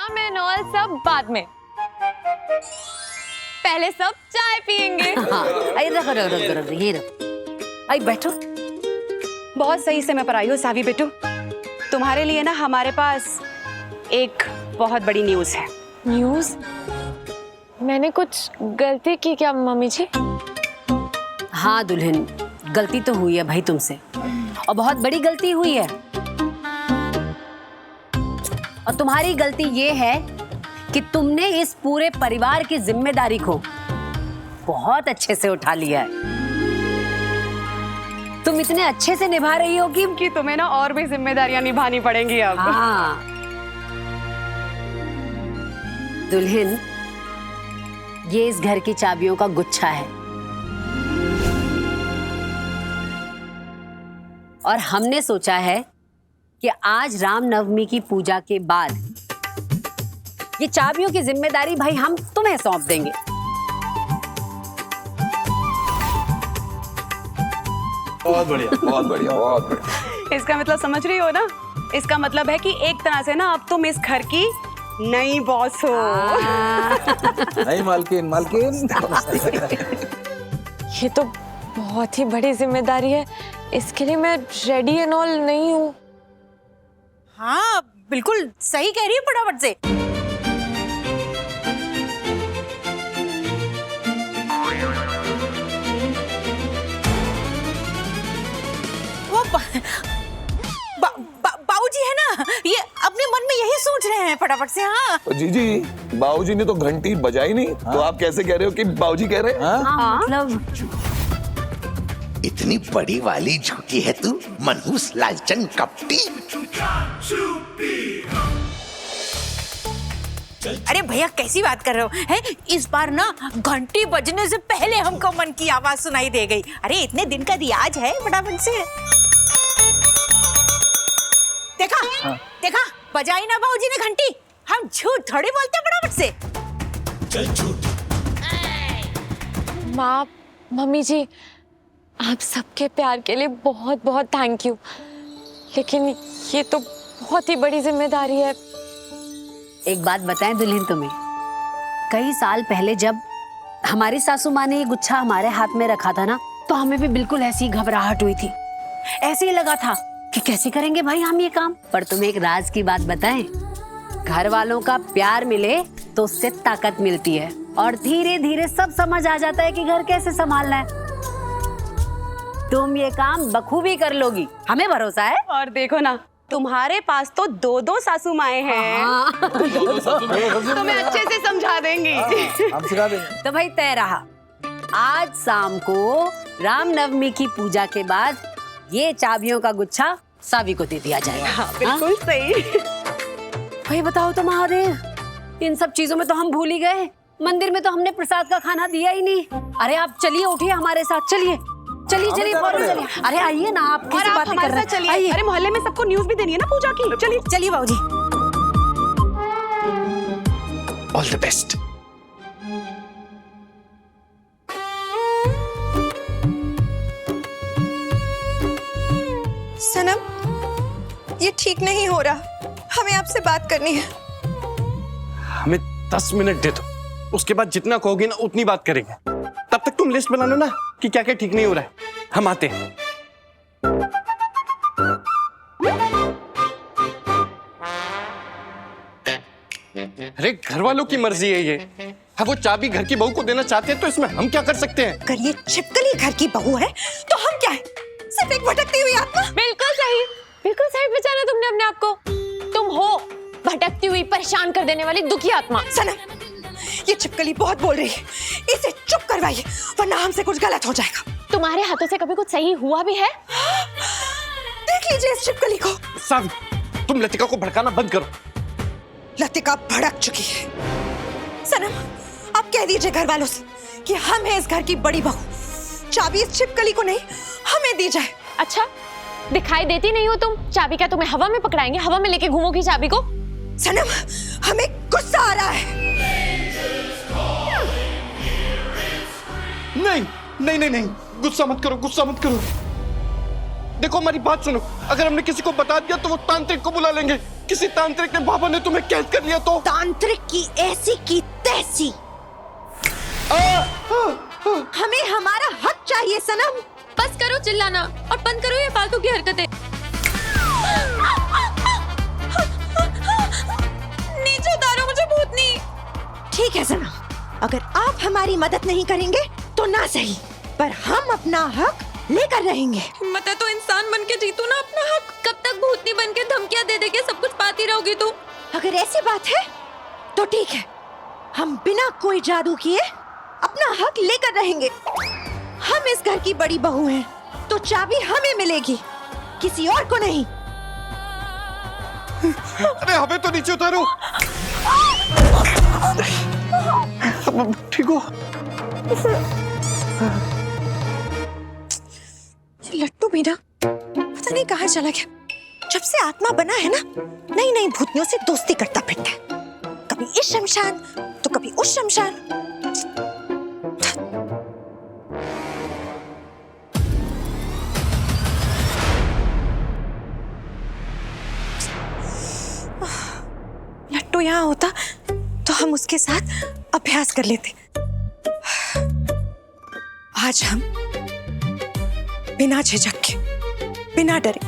Ram and all सब बाद में, पहले सब चाय पियेंगे। हाँ, अरे रखो, ये रखो। आई बैठो। बहुत सही समय पर आई हो सावी बेटू। तुम्हारे लिए ना हमारे पास एक बहुत बड़ी न्यूज है। न्यूज? मैंने कुछ गलती की क्या मम्मी जी? हाँ दुल्हन, गलती तो हुई है भाई तुमसे, और बहुत बड़ी गलती हुई है। और तुम्हारी गलती ये है कि तुमने इस पूरे परिवार की जिम्मेदारी को बहुत अच्छे से उठा लिया है। तुम इतने अच्छे से निभा रही हो कि तुम्हें ना और भी जिम्मेदारियां निभानी पड़ेंगी अब। हाँ दुल्हन, ये इस घर की चाबियों का गुच्छा है, और हमने सोचा है कि आज रामनवमी की पूजा के बाद ये चाबियों की जिम्मेदारी भाई हम तुम्हें सौंप देंगे। बहुत बढ़िया, बहुत बढ़िया, बहुत बढ़िया। इसका मतलब समझ रही हो ना? इसका मतलब है कि एक तरह से ना अब तुम इस घर की नई बॉस हो। नहीं मालकिन, मालकिन। ये तो बहुत ही बड़ी जिम्मेदारी है, इसके लिए मैं रेडी एंड ऑल नहीं हूँ। हाँ बिल्कुल सही कह रही है, फटाफट से। वो बाबूजी है ना, ये अपने मन में यही सोच रहे हैं फटाफट से। हाँ जीजी, बाबूजी ने तो घंटी बजाई नहीं, तो आप कैसे कह रहे हो कि बाबूजी कह रहे हैं? हाँ मतलब इतनी बड़ी वाली झूठी है तू, मनहूस लालचन कपटी। अरे भैया कैसी बात कर रहे हो हैं? इस बार ना घंटी बजने से पहले हमको मन की आवाज सुनाई दे गई। अरे इतने दिन का रियाज है, फटाफट से। देखा? हाँ। देखा बजाई ना बाबूजी ने घंटी। हम झूठ थोड़ी बोलते, फटाफट से। चल झूठ। माँ, मम्मी जी, आप सबके प्यार के लिए बहुत बहुत थैंक यू, लेकिन ये तो बहुत ही बड़ी जिम्मेदारी है। एक बात बताएं दुल्हन तुम्हें, कई साल पहले जब हमारी सासू माँ ने ये गुच्छा हमारे हाथ में रखा था ना, तो हमें भी बिल्कुल ऐसी घबराहट हुई थी। ऐसे ही लगा था कि कैसे करेंगे भाई हम ये काम। पर तुम्हें एक राज की बात बताएं, घर वालों का प्यार मिले तो उससे ताकत मिलती है, और धीरे धीरे सब समझ आ जाता है कि घर कैसे संभालना है। तुम ये काम बखूबी कर लोगी, हमें भरोसा है। और देखो ना, तुम्हारे पास तो दो दो सासू माएं हैं। हाँ। तुम्हें अच्छे से समझा देंगी। हम सिखा देंगे। तो भाई तय रहा, आज शाम को रामनवमी की पूजा के बाद ये चाबियों का गुच्छा सावी को दे दिया जाएगा। हाँ, बिल्कुल सही। भाई बताओ तो महादेव, इन सब चीजों में तो हम भूल ही गए। मंदिर में तो हमने प्रसाद का खाना दिया ही नहीं। अरे आप चलिए, उठिए हमारे साथ, चलिए चलिए चलिए फौरन चलिए। अरे आइए ना, आप किसी बात कर रहे हैं? चलिए। अरे मोहल्ले में सबको न्यूज़ भी देनी है ना पूजा की। चलिए चलिए बाबूजी। All the best. सनम, ये ठीक नहीं हो रहा, हमें आपसे बात करनी है। हमें 10 मिनट दे दो, उसके बाद जितना कहोगी ना उतनी बात करेंगे। तब तक तुम लिस्ट बना लो ना कि क्या क्या ठीक नहीं हो रहा है, हम आते हैं। अरे घर वालों की मर्जी है ये। हाँ, वो चाबी घर की बहू को देना चाहते हैं तो इसमें हम क्या कर सकते हैं? अगर ये छिपकली घर की बहू है तो हम क्या है? सिर्फ एक भटकती हुई आत्मा। बिल्कुल सही पहचाना तुमने अपने आप को। तुम हो भटकती हुई, परेशान कर देने वाली दुखी आत्मा। सनम, ये छिपकली बहुत बोल रही है, इसे चुप करवाइए वरना हमसे कुछ गलत हो जाएगा। तुम्हारे हाथों से कभी कुछ सही हुआ भी है? देख लीजिए इस छिपकली को। सावी, तुम लतिका को भड़काना बंद करो। लतिका भड़क चुकी है। सनम, आप कह दीजिए घर वालों से कि हम हैं इस घर की बड़ी बहू। चाबी इस छिपकली को नहीं, हमें दी जाए। अच्छा, दिखाई देती नहीं हो तुम? चाबी क्या तुम्हें हवा में पकड़ाएंगे? हवा में लेके घूमोगी चाबी को? सनम, हमें गुस्सा आ रहा है। नहीं, गुस्सा मत करो, गुस्सा मत करो। देखो हमारी बात सुनो, अगर हमने किसी को बता दिया तो वो तांत्रिक को बुला लेंगे, किसी तांत्रिक ने बाबा ने तुम्हें कैद कर लिया तो? तांत्रिक की ऐसी की तैसी। हमें हमारा हक चाहिए सनम। बस करो चिल्लाना और बंद करो ये फालतू की हरकतें। नीचे उतारो मुझे भूतनी। ठीक है सनम, अगर आप हमारी मदद नहीं करेंगे तो ना सही, पर हम अपना हक लेकर रहेंगे। हिम्मत है तो इंसान बन के जीतू ना अपना हक। कब तक भूतनी बन के धमकियां दे दे के सब कुछ पाती रहोगी तू? अगर ऐसी बात है तो ठीक है, हम बिना कोई जादू किए अपना हक लेकर रहेंगे। हम इस घर की बड़ी बहू हैं, तो चाबी हमें मिलेगी, किसी और को नहीं। अरे हमें तो नीचे उतारो। ठीक हो? लट्टू भी ना पता नहीं कहाँ चला गया। जब से आत्मा बना है ना, नई नई भूतनियों से दोस्ती करता फिरता है, कभी इस शमशान तो कभी उस शमशान। लट्टू यहाँ होता तो हम उसके साथ अभ्यास कर लेते। आज हम बिना झिझक के, बिना डरे,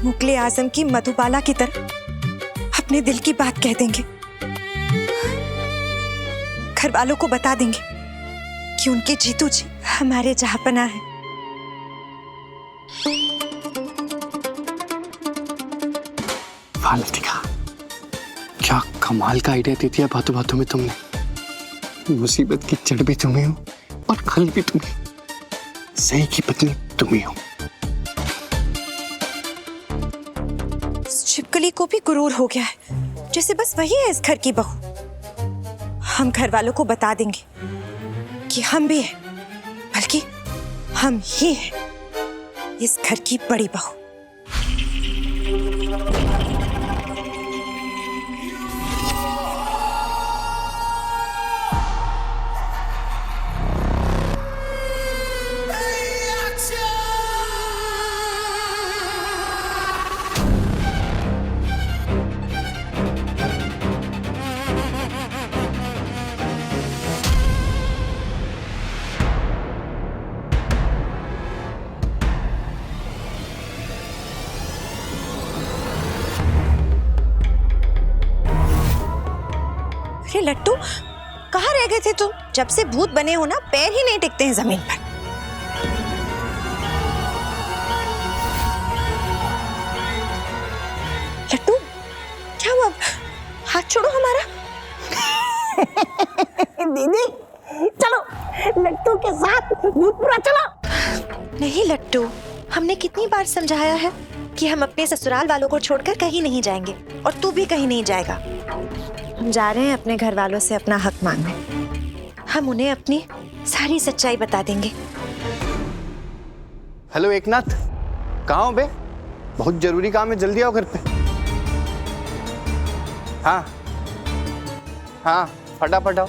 मुगले आजम की मधुबाला की तरह अपने दिल की बात कह देंगे। घर वालों को बता देंगे कि उनके जीतू जी हमारे जहांपना है। लतिका, क्या कमाल का आइडिया दे दिया बातों बातों में तुमने। मुसीबत की जड़ भी तुम्हें हो और खल भी तुम्हें। सही की पत्नी तुम्हें हो। छिपकली को भी गुरूर हो गया है, जैसे बस वही है इस घर की बहू। हम घर वालों को बता देंगे कि हम भी हैं, बल्कि हम ही हैं इस घर की बड़ी बहू। अरे लट्टू, कहाँ रह गए थे तुम? जब से भूत बने हो ना, पैर ही नहीं टिकते हैं जमीन पर। लट्टू, क्या हुआ? हाथ छोड़ो हमारा। दीदी चलो, लट्टू के साथ भूतपुरा चलो। नहीं लट्टू, हमने कितनी बार समझाया है कि हम अपने ससुराल वालों को छोड़कर कहीं नहीं जाएंगे, और तू भी कहीं नहीं जाएगा। हम जा रहे हैं अपने घर वालों से अपना हक मांगने। हम उन्हें अपनी सारी सच्चाई बता देंगे। हेलो एकनाथ, कहाँ हो बे? बहुत जरूरी काम है, जल्दी आओ घर पे। हाँ हाँ, फटाफट आओ।